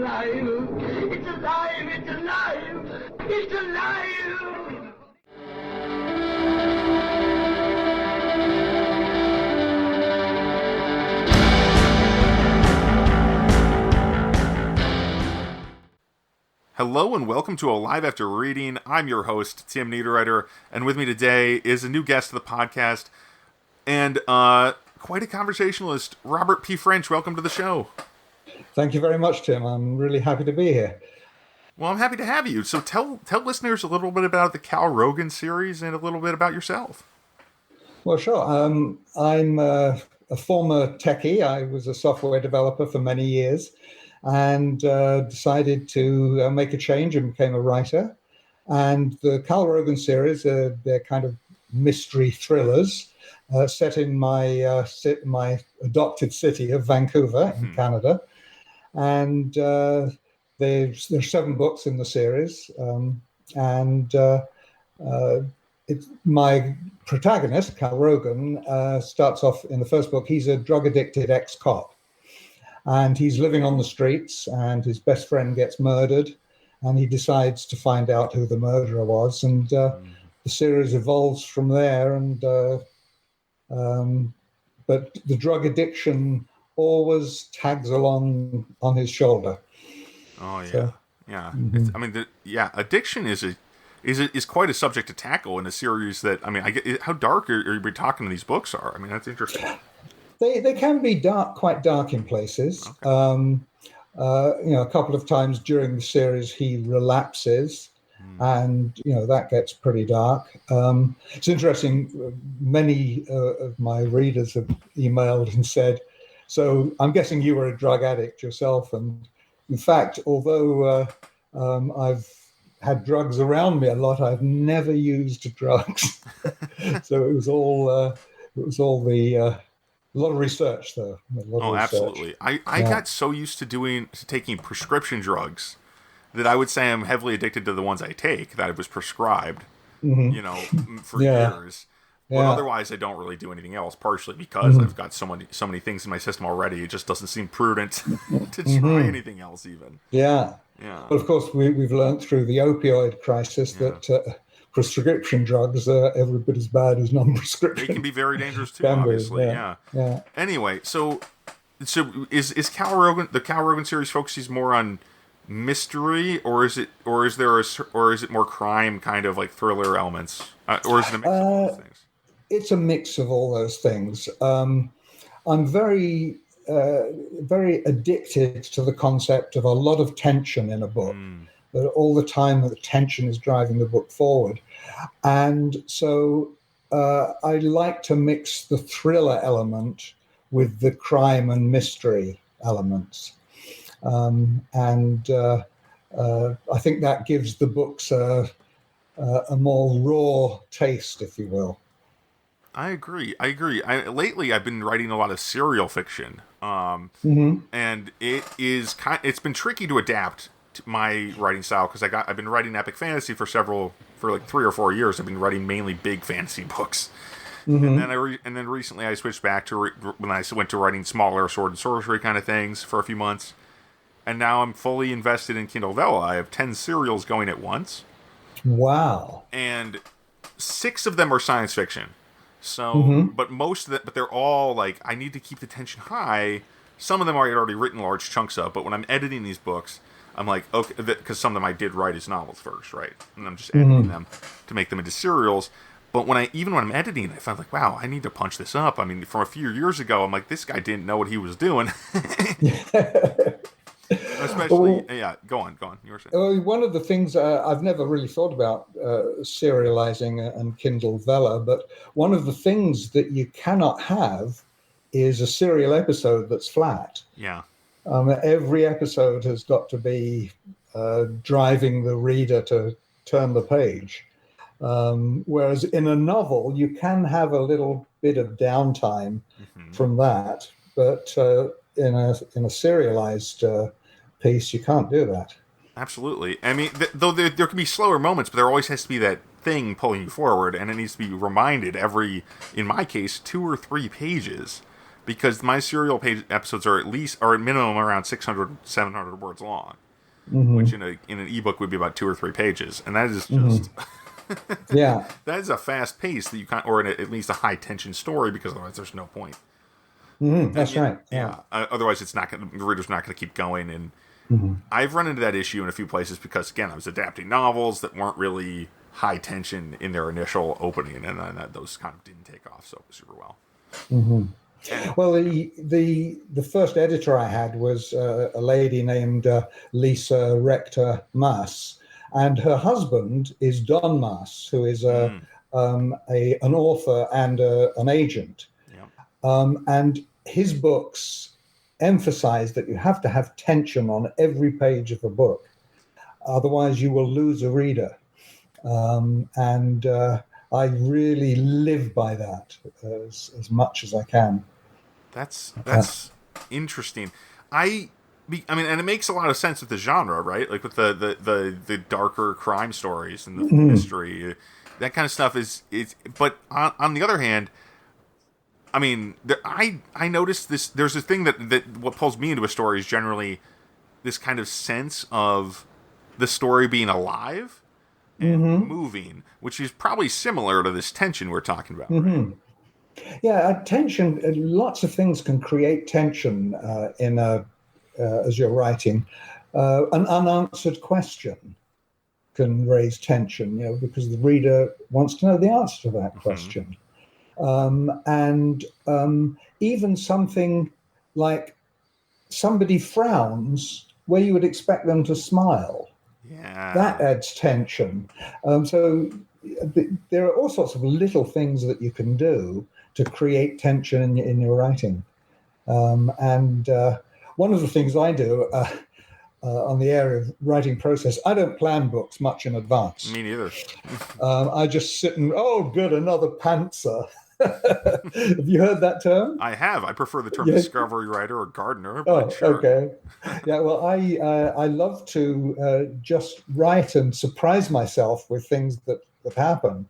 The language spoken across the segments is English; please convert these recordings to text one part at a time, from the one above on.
alive! It's alive! It's alive! It's alive! Hello and welcome to Alive After Reading. I'm your host, Tim Niederreiter, and with me today is a new guest to the podcast, and quite a conversationalist, Robert P. French. Welcome to the show. Thank you very much, Tim. I'm really happy to be here. Well, I'm happy to have you. So tell listeners a little bit about the Cal Rogan series and a little bit about yourself. Well, sure. I'm a former techie. I was a software developer for many years and decided to make a change and became a writer. And the Cal Rogan series, they're kind of mystery thrillers set in my adopted city of Vancouver in Canada. And there's 7 books in the series. It's my protagonist, Cal Rogan, starts off in the first book. He's a drug-addicted ex-cop. And he's living on the streets, and his best friend gets murdered, and he decides to find out who the murderer was. And the series evolves from there. And but the drug addiction always tags along on his shoulder. Oh yeah, so, yeah. Mm-hmm. Addiction is quite a subject to tackle in a series that how dark are we talking these books are? I mean, that's interesting. They can be quite dark in places. Okay. A couple of times during the series he relapses, and that gets pretty dark. It's interesting. Many of my readers have emailed and said, "So I'm guessing you were a drug addict yourself." And in fact, although I've had drugs around me a lot, I've never used drugs. So it was all a lot of research, though. Absolutely. I got so used to taking prescription drugs that I would say I'm heavily addicted to the ones I take that I was prescribed, for years. But otherwise, I don't really do anything else. Partially because I've got so many things in my system already. It just doesn't seem prudent to try anything else, even. Yeah. Yeah. Well, of course, we've learned through the opioid crisis that prescription drugs are every bit as bad as non-prescription. They can be very dangerous too, obviously. Yeah. Anyway, so is the Cal Rogan series focuses more on mystery, or is it more crime, kind of like thriller elements, or is it a mix of all those things? It's a mix of all those things. I'm very addicted to the concept of a lot of tension in a book. That all the time the tension is driving the book forward. And so I like to mix the thriller element with the crime and mystery elements. I think that gives the books a more raw taste, if you will. I agree. Lately, I've been writing a lot of serial fiction, and it's been tricky to adapt my writing style because I've been writing epic fantasy for like 3 or 4 years. I've been writing mainly big fantasy books, and then recently I switched back to when I went to writing smaller sword and sorcery kind of things for a few months, and now I'm fully invested in Kindle Vella. I have 10 serials going at once. Wow! And 6 of them are science fiction. So, but they're all like I need to keep the tension high. Some of them I had already written large chunks of, but when I'm editing these books, I'm like, okay, because some of them I did write as novels first, right? And I'm just editing them to make them into serials. But when I'm editing, I found like, wow, I need to punch this up. I mean, from a few years ago, I'm like, this guy didn't know what he was doing. Especially, go on. You were saying. One of the things I've never really thought about serializing and Kindle Vella, but one of the things that you cannot have is a serial episode that's flat. Yeah. Every episode has got to be driving the reader to turn the page. Whereas in a novel, you can have a little bit of downtime from that, but in a serialized piece, you can't do that. Absolutely. I mean, though there can be slower moments, but there always has to be that thing pulling you forward, and it needs to be reminded every, in my case, 2 or 3 pages because my serial page episodes are at minimum around 600, 700 words long, which in an ebook would be about 2 or 3 pages, and that is just yeah, that is a fast pace that you can't, or at least a high tension story, because otherwise there's no point. that's right. Yeah. Otherwise, the reader's not going to keep going. And I've run into that issue in a few places because, again, I was adapting novels that weren't really high tension in their initial opening, and then those kind of didn't take off so super well. Well, the first editor I had was a lady named Lisa Rector Maas, and her husband is Don Maas, who is an author and an agent. And his books emphasize that you have to have tension on every page of a book. Otherwise, you will lose a reader. I really live by that as much as I can. That's interesting. I mean, and it makes a lot of sense with the genre, right? Like with the darker crime stories and the mystery, that kind of stuff is. But on the other hand, I mean, I noticed this. There's a thing that what pulls me into a story is generally this kind of sense of the story being alive and moving, which is probably similar to this tension we're talking about. Right? Yeah, tension. Lots of things can create tension as you're writing. An unanswered question can raise tension, because the reader wants to know the answer to that question. Even something like somebody frowns where you would expect them to smile. Yeah, that adds tension. So there are all sorts of little things that you can do to create tension in your writing. One of the things I do on the area of writing process, I don't plan books much in advance. Me neither. I just sit and, good, another pantser. Have you heard that term? I have. I prefer the term discovery writer or gardener. But sure. Okay. Yeah, well, I love to just write and surprise myself with things that happen.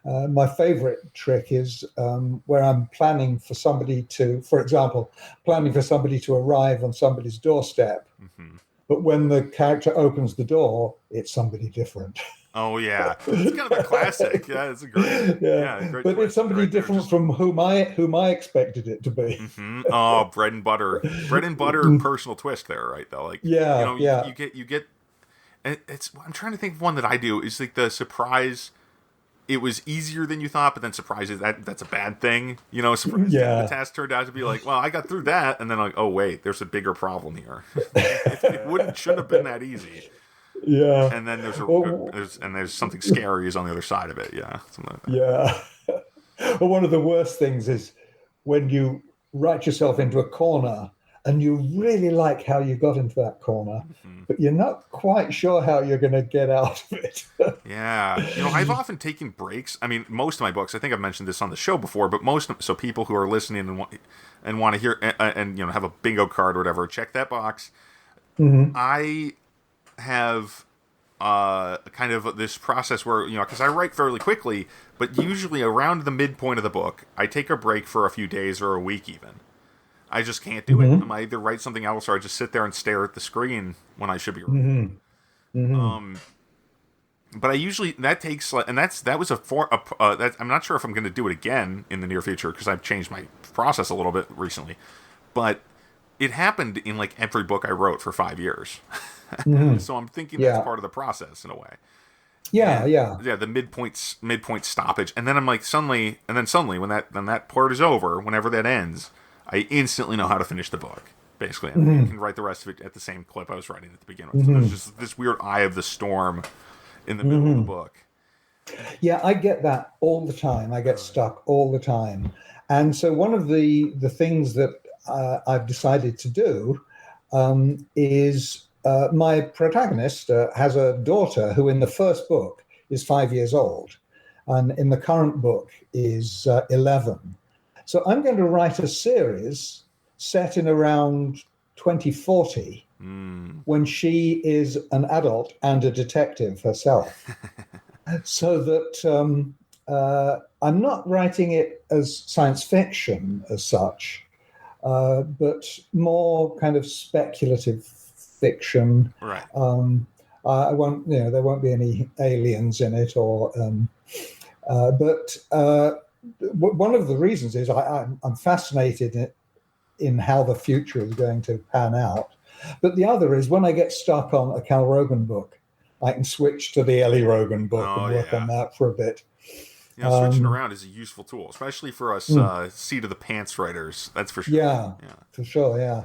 My favorite trick is where I'm planning for somebody to, for example, arrive on somebody's doorstep. But when the character opens the door, it's somebody different. Oh yeah, it's kind of a classic. Yeah, it's a great. Great but it's somebody different from whom I expected it to be. Oh, bread and butter personal twist there, right? Though, like you get. And I'm trying to think of one that I do. Is like the surprise. It was easier than you thought, but then surprises that's a bad thing. The task turned out to be like, well, I got through that, and then like, oh wait, there's a bigger problem here. Shouldn't have been that easy. Yeah, and then there's something scary is on the other side of it. Yeah, something like that. Yeah. Well, one of the worst things is when you write yourself into a corner and you really like how you got into that corner, but you're not quite sure how you're going to get out of it. Yeah, I've often taken breaks. I mean, most of my books, I think I've mentioned this on the show before, but so people who are listening and want to hear and have a bingo card or whatever, check that box. I have kind of this process where, because I write fairly quickly, but usually around the midpoint of the book, I take a break for a few days or a week even. I just can't do it. I either write something else or I just sit there and stare at the screen when I should be writing. But I usually, that takes, and that was I'm not sure if I'm going to do it again in the near future because I've changed my process a little bit recently, but it happened in like every book I wrote for 5 years. So I'm thinking that's part of the process in a way. Yeah. The midpoint stoppage, and then I'm like suddenly when that part is over, whenever that ends, I instantly know how to finish the book. Basically, and I can write the rest of it at the same clip I was writing at the beginning. So there's just this weird eye of the storm in the middle of the book. Yeah, I get that all the time. I get stuck all the time, and so one of the things that I've decided to do is. My protagonist has a daughter who in the first book is 5 years old and in the current book is 11. So I'm going to write a series set in around 2040 when she is an adult and a detective herself. So that I'm not writing it as science fiction as such. but more kind of speculative fiction. Right. I won't, there won't be any aliens in it, but one of the reasons is I'm fascinated in how the future is going to pan out. But the other is when I get stuck on a Cal Rogan book, I can switch to the Ellie Rogan book and work on that for a bit. Switching around is a useful tool, especially for us seat of the pants writers. That's for sure. Yeah, for sure.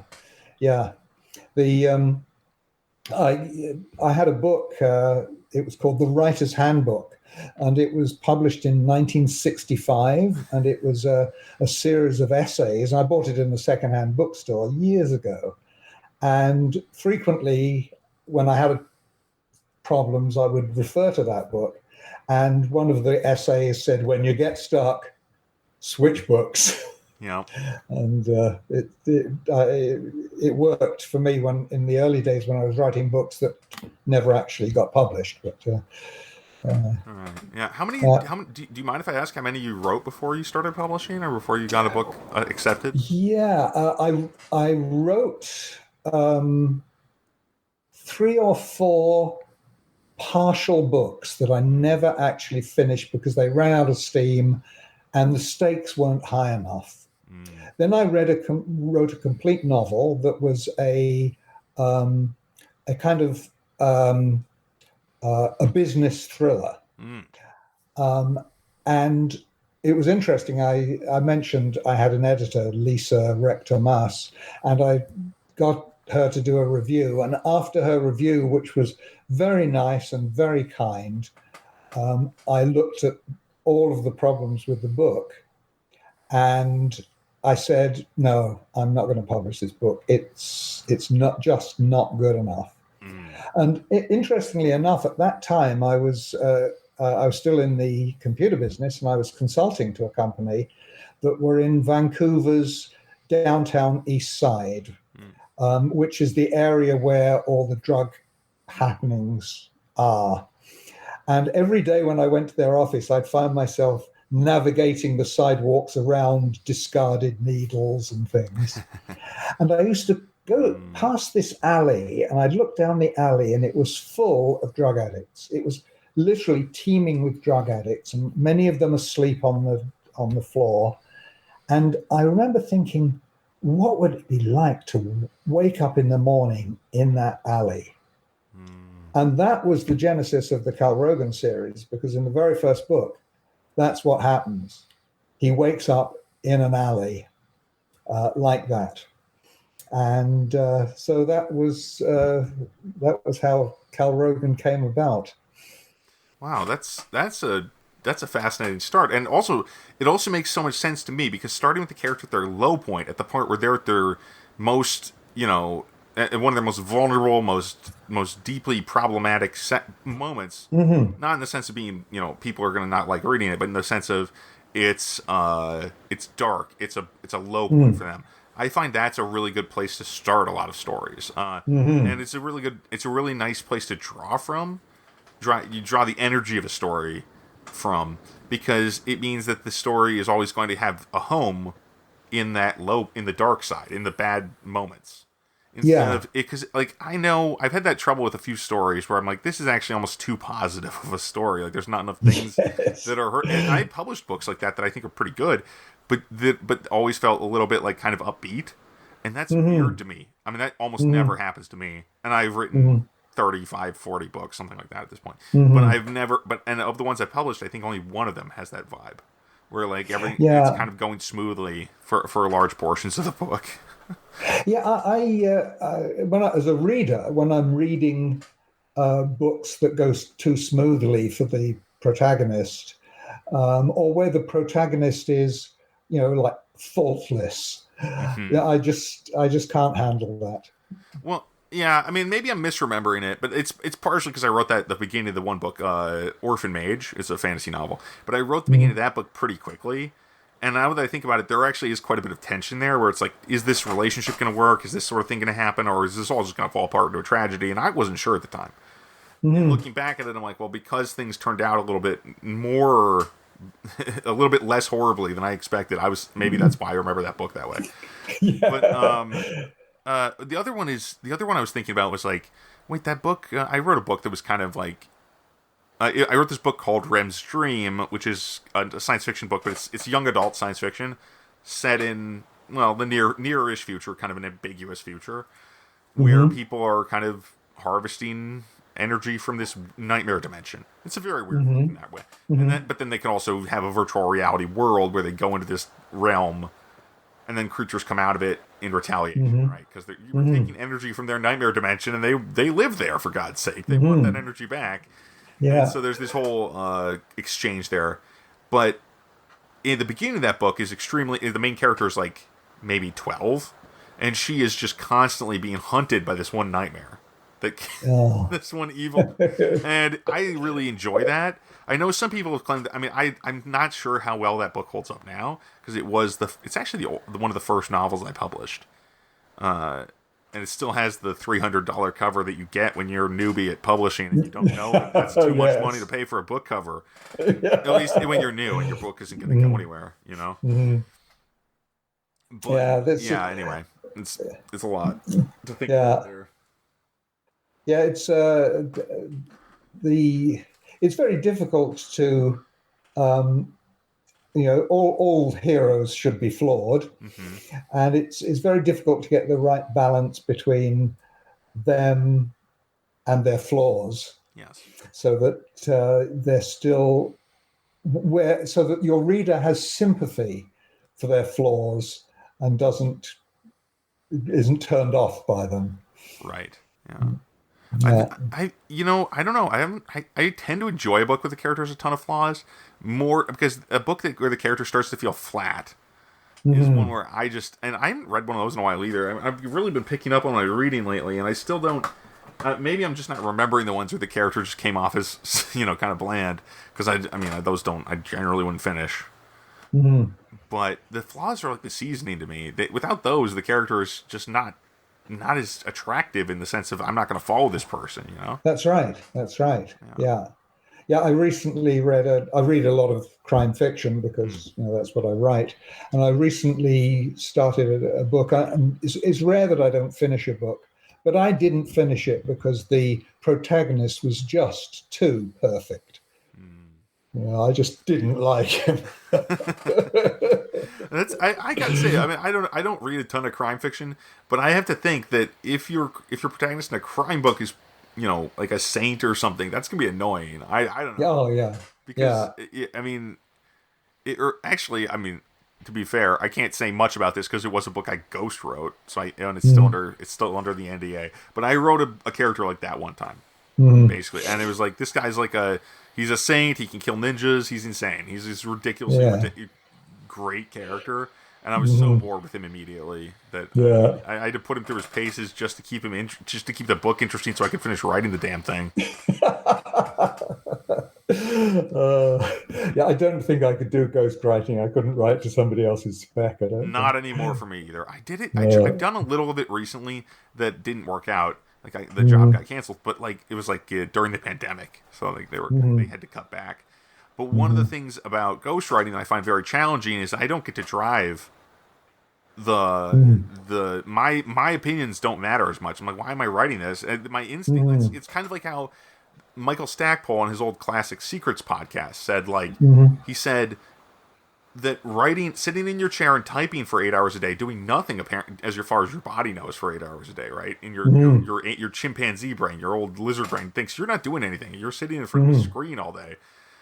Yeah. The I had a book. It was called The Writer's Handbook, and it was published in 1965, and it was a series of essays. And I bought it in a secondhand bookstore years ago. And frequently, when I had problems, I would refer to that book. And one of the essays said, "When you get stuck, switch books." Yeah. And it worked for me when in the early days when I was writing books that never actually got published. But all right. Yeah. How many? Do you mind if I ask how many you wrote before you started publishing, or before you got a book accepted? Yeah, I wrote 3 or 4 partial books that I never actually finished because they ran out of steam and the stakes weren't high enough. Then I wrote a complete novel that was a kind of a business thriller. And it was interesting. I mentioned I had an editor, Lisa Rector-Mas, and I got her to do a review. And after her review, which was very nice and very kind, I looked at all of the problems with the book, and I said, "No, I'm not going to publish this book. It's not good enough." And interestingly enough, at that time, I was still in the computer business, and I was consulting to a company that were in Vancouver's downtown east side, which is the area where all the drug happenings are. And every day when I went to their office, I'd find myself navigating the sidewalks around discarded needles and things. And I used to go past this alley, and I'd look down the alley, and it was full of drug addicts. It was literally teeming with drug addicts, and many of them asleep on the floor. And I remember thinking, what would it be like to wake up in the morning in that alley? And that was the genesis of the Cal Rogan series, because in the very first book, that's what happens. He wakes up in an alley like that. And so that was how Cal Rogan came about. Wow, that's a fascinating start, and also it also makes so much sense to me, because starting with the character at their low point, at the point where they're at their most, at one of their most vulnerable, most deeply problematic moments. Not in the sense of being, people are going to not like reading it, but in the sense of it's dark. It's a low point for them. I find that's a really good place to start a lot of stories, and it's a really nice place to draw from. You draw the energy of a story from, because it means that the story is always going to have a home in the dark side, in the bad moments. Instead of it, because I know I've had that trouble with a few stories where I'm like, this is actually almost too positive of a story. Like, there's not enough things that are hurt. And I published books like that I think are pretty good, but always felt a little bit like kind of upbeat, and that's weird to me. I mean, that almost never happens to me, and I've written 35, 40 books, something like that at this point. But I've never, and of the ones I published, I think only one of them has that vibe, where like everything it's kind of going smoothly for large portions of the book. Yeah, as a reader, when I'm reading books that go too smoothly for the protagonist, or where the protagonist is, like faultless, I just can't handle that. Well, yeah, I mean, maybe I'm misremembering it, but it's partially because I wrote that at the beginning of the one book, Orphan Mage. It's a fantasy novel, but I wrote the beginning of that book pretty quickly. And now that I think about it, there actually is quite a bit of tension there, where it's like, is this relationship going to work? Is this sort of thing going to happen? Or is this all just going to fall apart into a tragedy? And I wasn't sure at the time. And looking back at it, I'm like, well, because things turned out a little bit more a little bit less horribly than I expected. Maybe that's why I remember that book that way. Yeah. But the other one I was thinking about was like, wait, that book. I wrote a book that was kind of like. I wrote this book called Rem's Dream, which is a science fiction book, but it's young adult science fiction set in, well, the near-ish future, kind of an ambiguous future, where people are kind of harvesting energy from this nightmare dimension. It's a very weird book in that way. But then they can also have a virtual reality world where they go into this realm, and then creatures come out of it in retaliation, right? Because you were taking energy from their nightmare dimension, and they live there, for God's sake. They want that energy back. Yeah. And so there's this whole exchange there. But in the beginning of that book is the main character is like maybe 12, and she is just constantly being hunted by this one nightmare. This one evil. And I really enjoy that. I know some people have claimed, I'm not sure how well that book holds up now, because it's actually one of the first novels I published. And it still has the $300 cover that you get when you're a newbie at publishing and you don't know that's too much money to pay for a book cover. At least when you're new and your book isn't going to go anywhere, you know? But, anyway, it's a lot to think about there. Yeah, it's very difficult to all heroes should be flawed, and it's very difficult to get the right balance between them and their flaws. Yes. So that they're still so that your reader has sympathy for their flaws and isn't turned off by them. Right. Yeah. I don't know. I tend to enjoy a book with a character has a ton of flaws more, because a book where the character starts to feel flat is one where I haven't read one of those in a while either. I've really been picking up on my reading lately, and I still don't. Maybe I'm just not remembering the ones where the character just came off as kind of bland, because I generally wouldn't finish. But the flaws are like the seasoning to me. Without those, the character is just not as attractive in the sense of I'm not going to follow this person, you know? That's right. Yeah. I recently I read a lot of crime fiction because that's what I write. And I recently started a book. It's rare that I don't finish a book, but I didn't finish it because the protagonist was just too perfect. I just didn't like him. I gotta say, I don't read a ton of crime fiction, but I have to think that if your protagonist in a crime book is, like a saint or something, that's gonna be annoying. I don't know. Oh yeah. Because to be fair, I can't say much about this because it was a book I ghost wrote, so it's still under the NDA. But I wrote a character like that one time, basically, and it was like, this guy's like he's a saint. He can kill ninjas. He's insane. He's this ridiculously great character, and I was so bored with him immediately that I had to put him through his paces just to keep him just to keep the book interesting, so I could finish writing the damn thing. I don't think I could do ghostwriting. I couldn't write to somebody else's spec. Not anymore for me either. I did it. I've done a little of it recently that didn't work out. Like the job got canceled, but it was during the pandemic, so they had to cut back. But one of the things about ghostwriting that I find very challenging is I don't get to drive my opinions don't matter as much. I'm like, why am I writing this? And my instinct, it's kind of like how Michael Stackpole on his old Classic Secrets podcast said, he said that sitting in your chair and typing for 8 hours a day, doing nothing as far as your body knows for 8 hours a day, right? And your chimpanzee brain, your old lizard brain thinks you're not doing anything. You're sitting in front of a screen all day.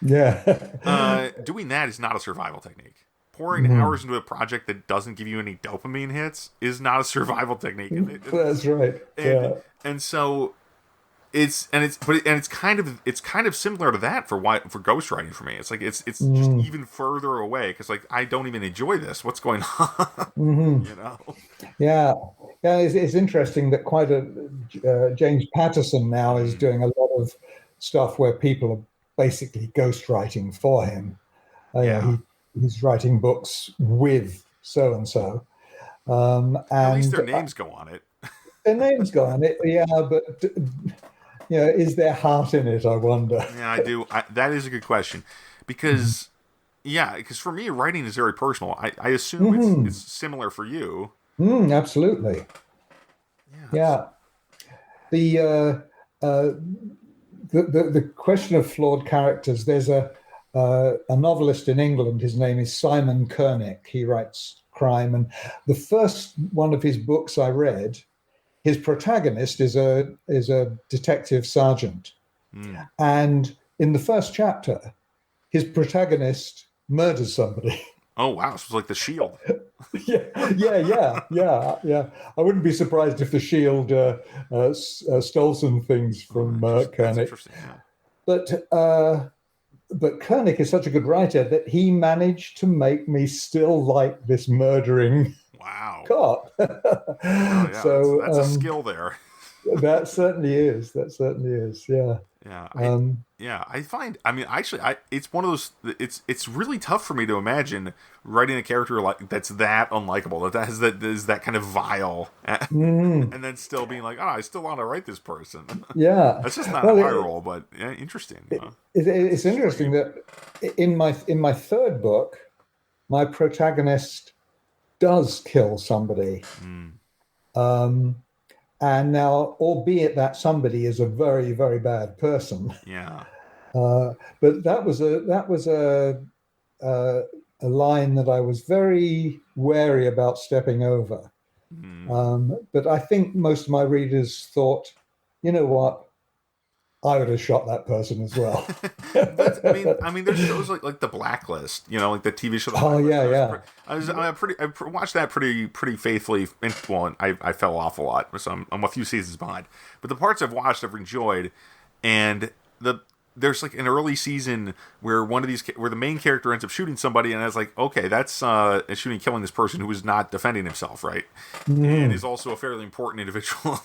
Yeah. Doing that is not a survival technique. Pouring hours into a project that doesn't give you any dopamine hits is not a survival technique. That's right. And so it's kind of similar to that for ghostwriting for me. It's like it's just even further away because I don't even enjoy this. What's going on? Yeah. It's interesting that quite James Patterson now is doing a lot of stuff where people are basically ghostwriting for him. He's writing books with so and so. At least their names go on it. Their names go on it, but. Is there heart in it, I wonder? Yeah, I do. That is a good question. Because Yeah, because for me, writing is very personal. I assume it's similar for you. Absolutely. Yes. Yeah. The, uh, the question of flawed characters. There's a novelist in England. His name is Simon Kernick. He writes crime, and the first one of his books I read, his protagonist is a detective sergeant, Mm. and in the first chapter, his protagonist murders somebody. Oh wow, so it's like The Shield. Yeah. I wouldn't be surprised if the Shield stole some things Oh, from that's Koenig. interesting. Yeah. But Koenig is such a good writer that he managed to make me still like this murdering Wow. cop. Oh yeah, So that's a skill there. that certainly is. That certainly is. Yeah. Yeah, Um, I find. I mean, actually, it's one of those. It's really tough for me to imagine writing a character like that's that unlikable, that is that kind of vile, mhm. and then still being like, oh, I still want to write this person. Yeah. That's just not Well, my role, but yeah, interesting. it's It's interesting extreme. that in my third book, my protagonist does kill somebody. Mm, Um, and now, albeit that somebody is a very, very bad person, yeah. but uh, a line that I was very wary about stepping over. Mm. But I think most of my readers thought, you know what, I would have shot that person as well. But I mean, there's shows like The Blacklist, like the TV show The Oh Blacklist. yeah, yeah. I watched that pretty faithfully. Well, I fell off a lot, so I'm a few seasons behind. But the parts I've watched, I've enjoyed, and there's like an early season where where the main character ends up shooting somebody, and I was like, okay, that's killing this person who is not defending himself, right, and is also a fairly important individual.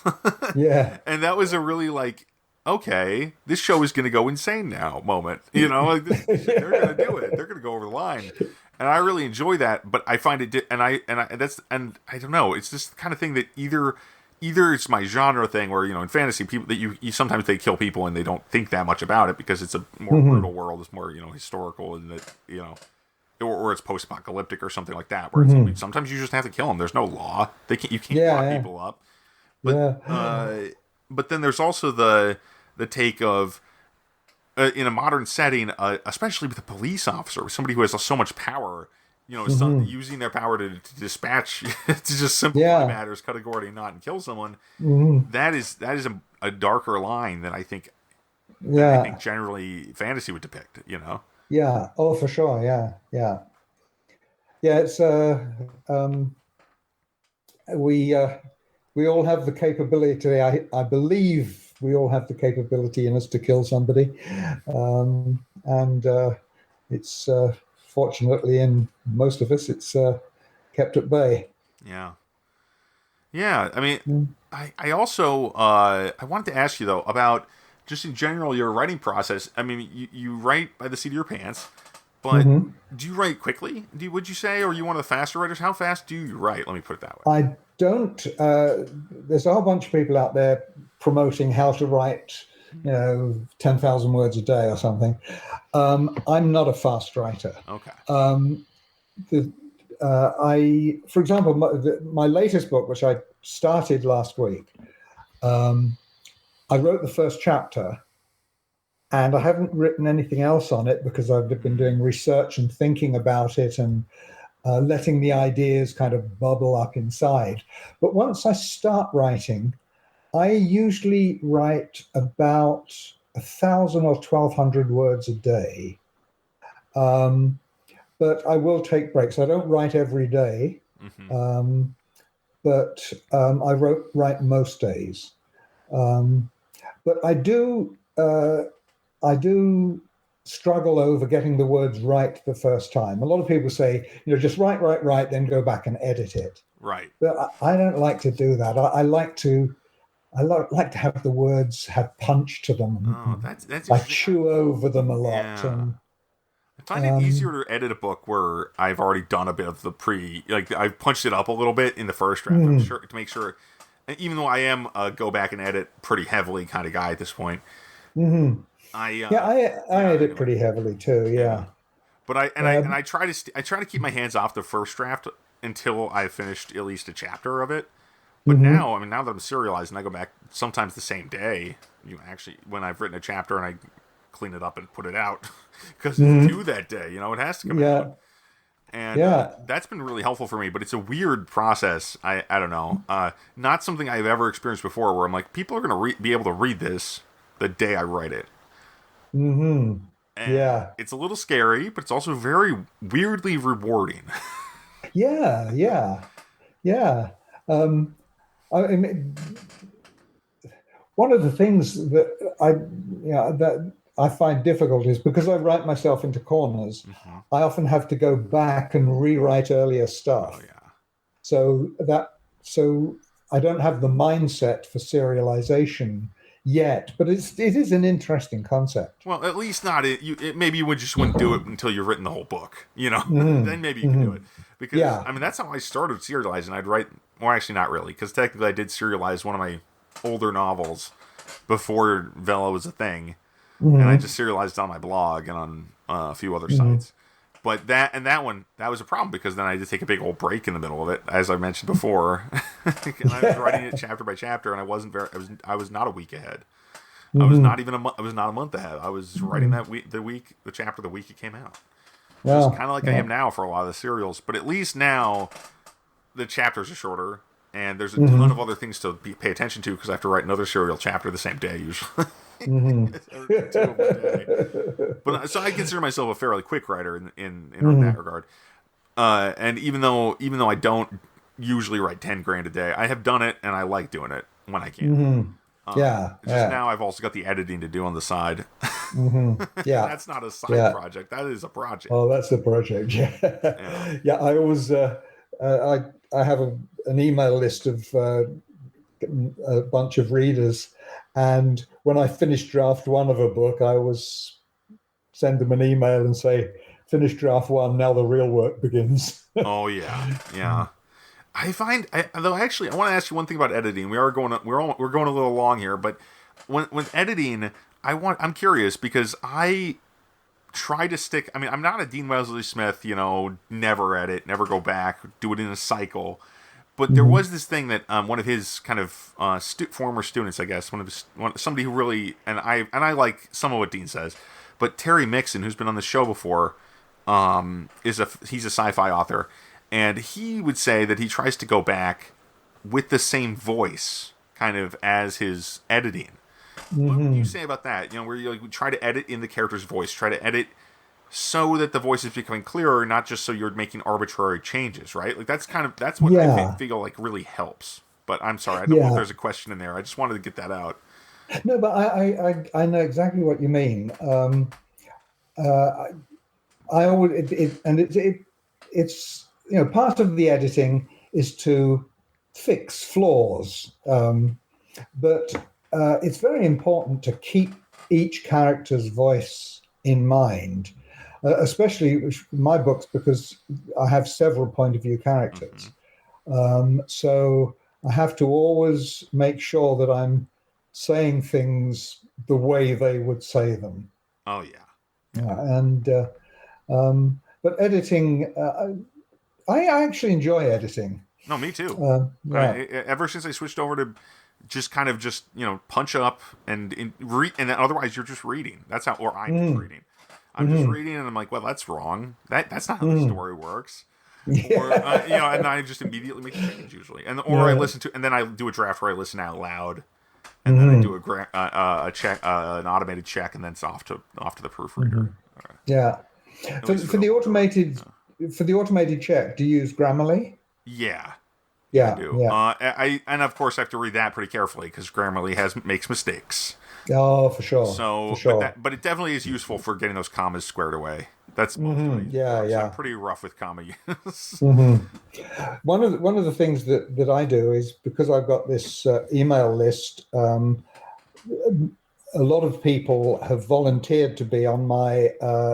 Yeah. And that was a really like, okay, this show is going to go insane now moment. Like they're going to do it. They're going to go over the line, and I really enjoy that. But I find it, and I don't know. It's this kind of thing that either it's my genre thing, where in fantasy people that you sometimes they kill people and they don't think that much about it because it's a more brutal world. It's more historical, and that or it's post-apocalyptic or something like that, where it's like, sometimes you just have to kill them. There's no law. You can't Yeah, lock yeah. people up. But Yeah. but then there's also the take of in a modern setting, especially with a police officer, with somebody who has so much power, using their power to dispatch to just simplify Yeah. matters, cut a Gordian knot, and kill someone. Mhm. That is a darker line than I think Yeah. generally fantasy would depict. Yeah. Oh, for sure. Yeah. Yeah. Yeah. It's um, we uh, we all have the capability. I believe we all have the capability in us to kill somebody, and it's fortunately in most of us it's kept at bay. Yeah, yeah. I mean, Mm. I also I wanted to ask you though about just in general your writing process. I mean, you write by the seat of your pants, but Mhm. do you write quickly? Would you say, or are you one of the faster writers? How fast do you write? Let me put it that way. I don't. There's a whole bunch of people out there promoting how to write, 10,000 words a day or something. I'm not a fast writer. Okay. The, for example, my latest book, which I started last week, I wrote the first chapter, and I haven't written anything else on it because I've been doing research and thinking about it and letting the ideas kind of bubble up inside. But once I start writing, I usually write about 1,000 or 1,200 words a day. But I will take breaks. I don't write every day, Mm-hmm. but write most days. But I do struggle over getting the words right the first time. A lot of people say, just write, then go back and edit it. Right. But I don't like to do that. I like to have the words have punch to them. Oh, that's I interesting. chew over them a lot. Yeah. And I find it easier to edit a book where I've already done a bit of the I've punched it up a little bit in the first draft to make sure, even though I am a go back and edit pretty heavily kind of guy at this point. mhm. I Yeah, I edit anyway. pretty heavily too. Yeah. But I try to keep my hands off the first draft until I finished at least a chapter of it. But now, I mean, now that I'm serialized and I go back sometimes the same day, when I've written a chapter and I clean it up and put it out because it's due that day, it has to come out. And that's been really helpful for me, but it's a weird process. I don't know. Not something I've ever experienced before where I'm like, people are going to be able to read this the day I write it. And it's a little scary, but it's also very weirdly rewarding. Yeah. I mean, one of the things that I find difficult is because I write myself into corners. I often have to go back and rewrite earlier stuff. Oh yeah. So I don't have the mindset for serialization yet, but it is an interesting concept. Well, at least not it. Maybe you just wouldn't do it until you've written the whole book. Then maybe you can do it. Because I mean, that's how I started serializing. I'd write, well, actually not really, because technically I did serialize one of my older novels before Velo was a thing, and I just serialized on my blog and on a few other sites. But that was a problem because then I had to take a big old break in the middle of it, as I mentioned before. And I was writing it chapter by chapter, and I was not a week ahead. I was not even a month. I was not a month ahead. I was writing the chapter the week it came out. Just kind of like I am now for a lot of the serials, but at least now the chapters are shorter, and there's a ton of other things to pay attention to because I have to write another serial chapter the same day usually. Two of a day. But so I consider myself a fairly quick writer in that regard. And even though I don't usually write 10 grand a day, I have done it, and I like doing it when I can. Now I've also got the editing to do on the side. That's not a side project. That is a project. Oh, that's a project. Yeah. I always I have an email list of a bunch of readers, and when I finish draft one of a book, I always send them an email and say, "Finish draft one. Now the real work begins." Oh yeah. I find, though, actually, I want to ask you one thing about editing. We're going a little long here, but with editing, I'm curious because I try to stick. I mean, I'm not a Dean Wesley Smith, never edit, never go back, do it in a cycle. But there was this thing that one of his kind of former students, I guess, somebody who really, and I like some of what Dean says, but Terry Mixon, who's been on the show before, he's a sci-fi author. And he would say that he tries to go back with the same voice, kind of, as his editing. What would you say about that? Where you try to edit in the character's voice, try to edit so that the voice is becoming clearer, not just so you're making arbitrary changes, right? Like that's what I feel like really helps. But I'm sorry, I don't know if there's a question in there. I just wanted to get that out. No, but I know exactly what you mean. It's part of the editing is to fix flaws, but it's very important to keep each character's voice in mind, especially my books, because I have several point of view characters. So I have to always make sure that I'm saying things the way they would say them. Oh, yeah. But editing... I actually enjoy editing. No, me too. Ever since I switched over to just punch up and read, and otherwise you're just reading. That's how, or I'm just reading. I'm just reading, and I'm like, well, that's wrong. That's not how the story works. Or and I just immediately make a change usually, I listen to, and then I do a draft where I listen out loud, and then I do a check, an automated check, and then it's off to the proofreader. Yeah, for the automated. For the automated check, do you use Grammarly? Yeah, I do. Yeah. And of course I have to read that pretty carefully because Grammarly makes mistakes. Oh, for sure. So, for sure. But it definitely is useful for getting those commas squared away. That's I'm pretty rough with comma use. One of the things that I do is, because I've got this email list. A lot of people have volunteered to be on my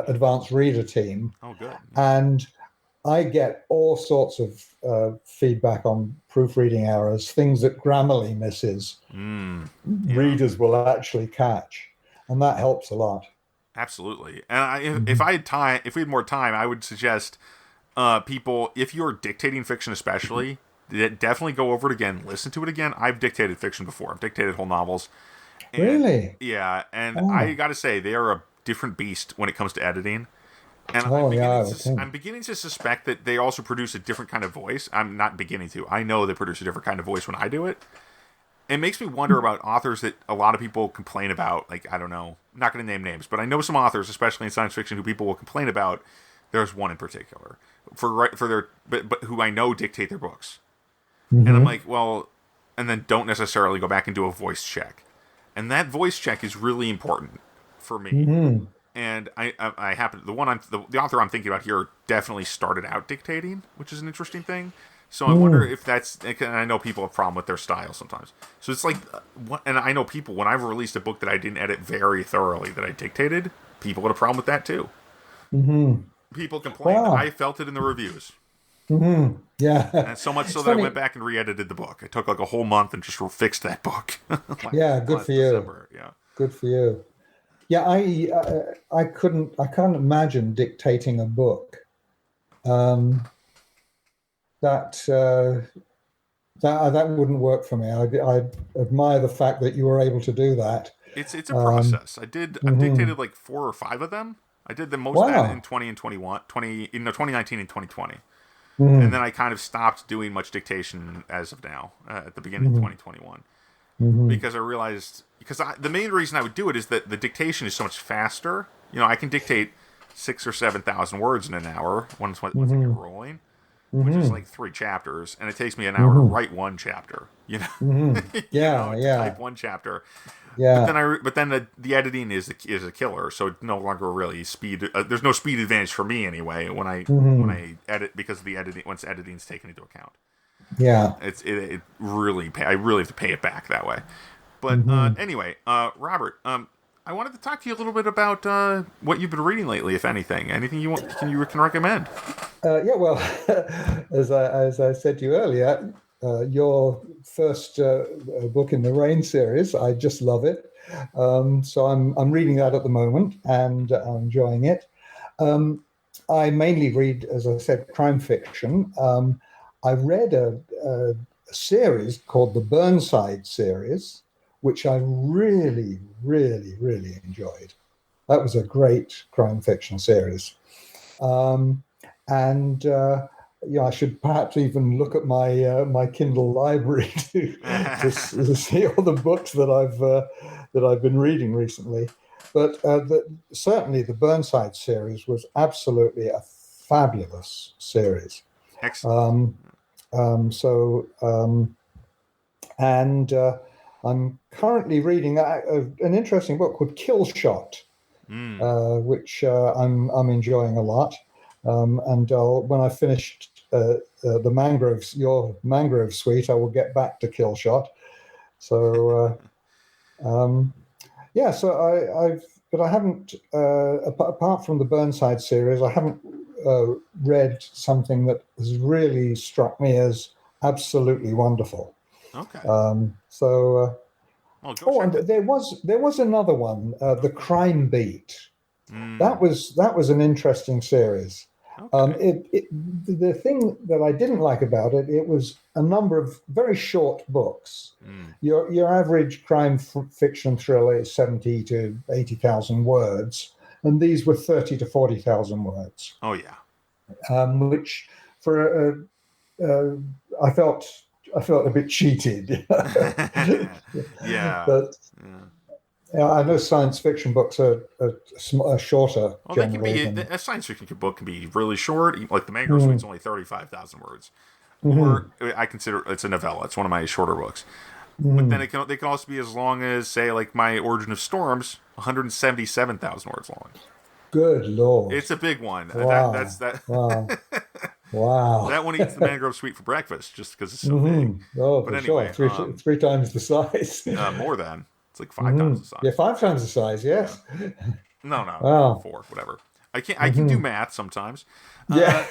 advanced reader team. Oh, good. And I get all sorts of feedback on proofreading errors, things that Grammarly misses. Readers will actually catch, and that helps a lot. Absolutely. And if I had time, if we had more time, I would suggest people, if you're dictating fiction especially, definitely go over it again, listen to it again. I've dictated fiction before. I've dictated whole novels. And, Really? yeah, and Oh. I got to say, they are a different beast when it comes to editing. And Oh, I'm beginning to suspect that they also produce a different kind of voice. I'm not beginning to. I know they produce a different kind of voice when I do it. It makes me wonder about authors that a lot of people complain about. Like, I don't know, I'm not going to name names, but I know some authors, especially in science fiction, who people will complain about. There's one in particular for their, but who I know dictate their books, and I'm like, well, and then don't necessarily go back and do a voice check, and that voice check is really important for me. And I happen the author I'm thinking about here definitely started out dictating, which is an interesting thing. So I wonder if that's, and I know people have a problem with their style sometimes. So it's like, and I know people, when I've released a book that I didn't edit very thoroughly, that I dictated, people had a problem with that too. People complain. Wow. I felt it in the reviews. Yeah. And so much so that I went back and re-edited the book. I took like a whole month and just fixed that book. Yeah, good for you. December. Yeah. Good for you. Yeah, I can't imagine dictating a book. That wouldn't work for me. I admire the fact that you were able to do that. It's a process. I've dictated like 4 or 5 of them. I did the most of that in 2019 and 2020. And then I kind of stopped doing much dictation as of now, at the beginning of 2021. Because I realized, the main reason I would do it is that the dictation is so much faster. You know, I can dictate 6,000 or 7,000 words in an hour once I get rolling, which is like 3 chapters, and it takes me an hour to write 1 chapter. You know, type 1 chapter. Yeah. But then the editing is a killer, so it's no longer really speed. There's no speed advantage for me anyway when I edit, because of the editing, once editing's taken into account. Yeah. It really I really have to pay it back that way. But anyway, Robert, I wanted to talk to you a little bit about what you've been reading lately, if anything. Anything you can recommend? Yeah. Well, as I said to you earlier, your first book in the Rain series, I just love it. So I'm reading that at the moment, and I'm enjoying it. I mainly read, as I said, crime fiction. I read a series called the Burnside series, which I really, really, really enjoyed. That was a great crime fiction series. I should perhaps even look at my Kindle library to see all the books that I've been reading recently. But certainly the Burnside series was absolutely a fabulous series. Excellent. I'm currently reading an interesting book called Kill Shot, which I'm enjoying a lot. When I finished your Mangrove Suite, I will get back to Kill Shot. So but I haven't, apart from the Burnside series, I haven't read something that has really struck me as absolutely wonderful. Okay. And there was another one, The Crime Beat. That was an interesting series. Okay. The thing that I didn't like about it, it was a number of very short books. Your average crime fiction thriller is 70 to 80,000 words, and these were 30 to 40,000 words. Oh yeah. Which for I felt a bit cheated. Yeah. But I know science fiction books are shorter. Well, they can be. A science fiction book can be really short. Like the Mangrove Suite's only 35,000 words. Or I consider it's a novella. It's one of my shorter books. But then they can also be as long as, say, like my Origin of Storms, 177,000 words long. Good Lord! It's a big one. Wow. That's that. Wow. Wow. That one eats the Mangrove Suite for breakfast just because it's so big. Oh, but for anyway, sure. Three times the size. More than. It's like 5 times the size. Yeah, 5 times the size. Yes. Yeah. No. Wow. 4, whatever. I can do math sometimes. Yeah.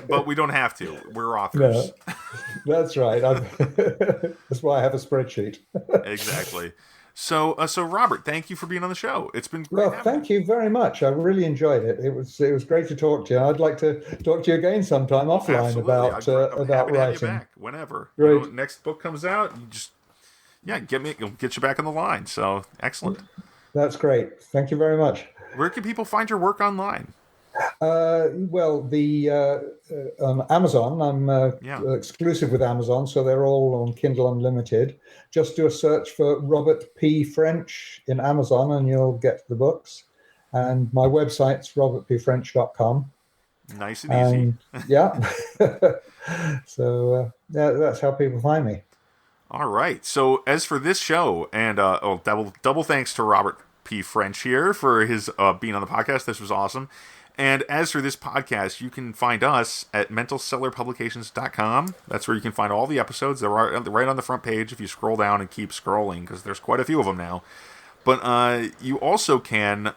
But we don't have to. We're authors. No, that's right. That's why I have a spreadsheet. Exactly. So Robert, thank you for being on the show. It's been great. Well, thank you very much. I really enjoyed it. It was great to talk to you. I'd like to talk to you again sometime offline Absolutely. about I'm happy to have you writing. back whenever. Great. Next book comes out, you just get you back on the line. So excellent. That's great. Thank you very much. Where can people find your work online? Well, the on Amazon, I'm exclusive with Amazon, so they're all on Kindle Unlimited. Just do a search for Robert P. French in Amazon, and you'll get the books. And my website's robertpfrench.com. Nice and easy. Yeah. So that's how people find me. All right. So as for this show, and double thanks to Robert P. French here for his being on the podcast. This was awesome. And as for this podcast, you can find us at mentalcellarpublications.com. That's where you can find all the episodes. They're right on the front page if you scroll down and keep scrolling, because there's quite a few of them now. But you also can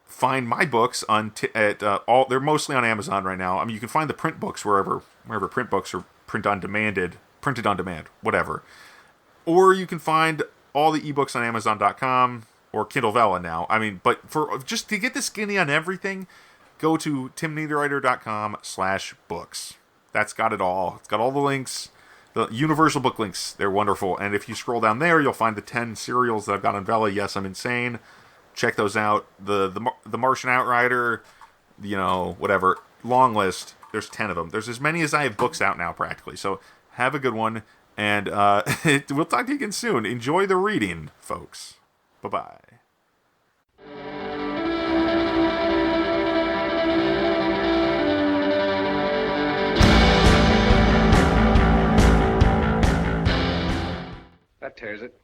find my books they're mostly on Amazon right now. I mean, you can find the print books wherever print books are printed on demand, whatever. Or you can find all the ebooks on Amazon.com. Or Kindle Vella now. I mean, but for just to get the skinny on everything, go to timneitherwriter.com/books. That's got it all. It's got all the links, the universal book links. They're wonderful. And if you scroll down there, you'll find the 10 serials that I've got on Vella. Yes, I'm insane. Check those out. The Martian Outrider, whatever, long list. There's 10 of them. There's as many as I have books out now, practically. So have a good one. And we'll talk to you again soon. Enjoy the reading, folks. Bye-bye. That tears it.